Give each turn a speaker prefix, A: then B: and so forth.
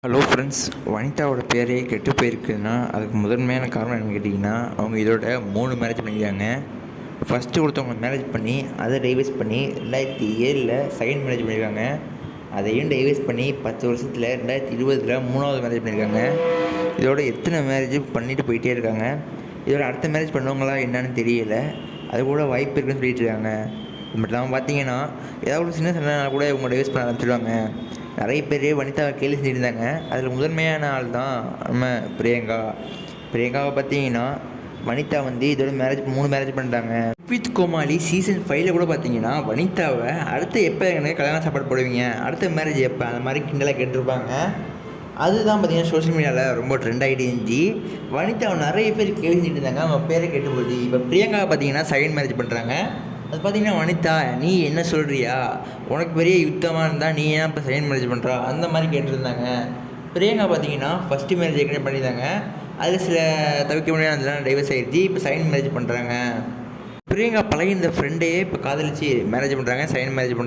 A: Hello friends, வனிதாவோட பேரே கெட்டு போயிருக்குன்னா அதுக்கு முதன்மையான காரணம் என்னென்னு கேட்டிங்கன்னா, அவங்க இதோட 3 மேரேஜ் பண்ணிக்கிறாங்க. ஃபஸ்ட்டு ஒருத்தவங்க மேரேஜ் பண்ணி அதை டைவர்ஸ் பண்ணி 2007 செகண்ட் மேரேஜ் பண்ணியிருக்காங்க. அதையும் டைவர்ஸ் பண்ணி 10 வருஷத்தில் 2020 3வது மேரேஜ் பண்ணியிருக்காங்க. இதோட எத்தனை மேரேஜ் பண்ணிட்டு போயிட்டே இருக்காங்க. இதோட அடுத்த மேரேஜ் பண்ணவங்களா என்னன்னு தெரியல. அது கூட வாய்ப்பு இருக்குன்னு சொல்லிட்டு இருக்காங்க. இது மட்டும் இல்லாமல் பார்த்தீங்கன்னா, ஏதாவது ஒரு சின்ன சண்டைனா கூட இவங்க டைவர்ஸ் பண்ண ஆரம்பிச்சிடுவாங்க. நிறைய பேர் வனிதாவை கேள்வி செஞ்சுருந்தாங்க. அதில் முதன்மையான ஆள் தான் நம்ம பிரியங்காவை பார்த்தீங்கன்னா, வனிதா இதோட 3 மேரேஜ் பண்ணிட்டாங்க. வித் கோமாளி சீசன் 5 கூட பார்த்தீங்கன்னா, வனிதாவை அடுத்து எப்போ எனக்கு கல்யாண சாப்பாடு போடுவீங்க, அடுத்த மேரேஜ் எப்போ, அந்த மாதிரி கிண்டலாக கேட்டிருப்பாங்க. அதுதான் பார்த்தீங்கன்னா சோஷியல் மீடியாவில் ரொம்ப ட்ரெண்ட் ஆகிட்டு இருந்துச்சு. வனிதாவை நிறைய பேர் கேள்வி செஞ்சுட்டு இருந்தாங்க. அவங்க பேரை கேட்டு போகுது. இப்போ பிரியங்காவை பார்த்தீங்கன்னா செகண்ட் மேரேஜ் பண்ணுறாங்க. அது பார்த்தீங்கன்னா, வனிதா நீ என்ன சொல்கிறியா, உனக்கு பெரிய யுத்தமாக இருந்தால் நீ ஏன் இப்போ செகண்ட் மேரேஜ் பண்ணுறா, அந்த மாதிரி கேட்டிருந்தாங்க. பிரியங்கா பார்த்தீங்கன்னா ஃபஸ்ட்டு மேரேஜ் ஏற்கனவே பண்ணியிருந்தாங்க. அதில் சில தவிர்க்க முடியாத டைவர்ஸ் ஆகிடுச்சு. இப்போ செகண்ட் மேரேஜ் பண்ணுறாங்க. பிரியங்கா பழகி இந்த ஃப்ரெண்டையே இப்போ காதலிச்சு மேரேஜ் பண்ணுறாங்க, செகண்ட் மேரேஜ் பண்ணுறாங்க.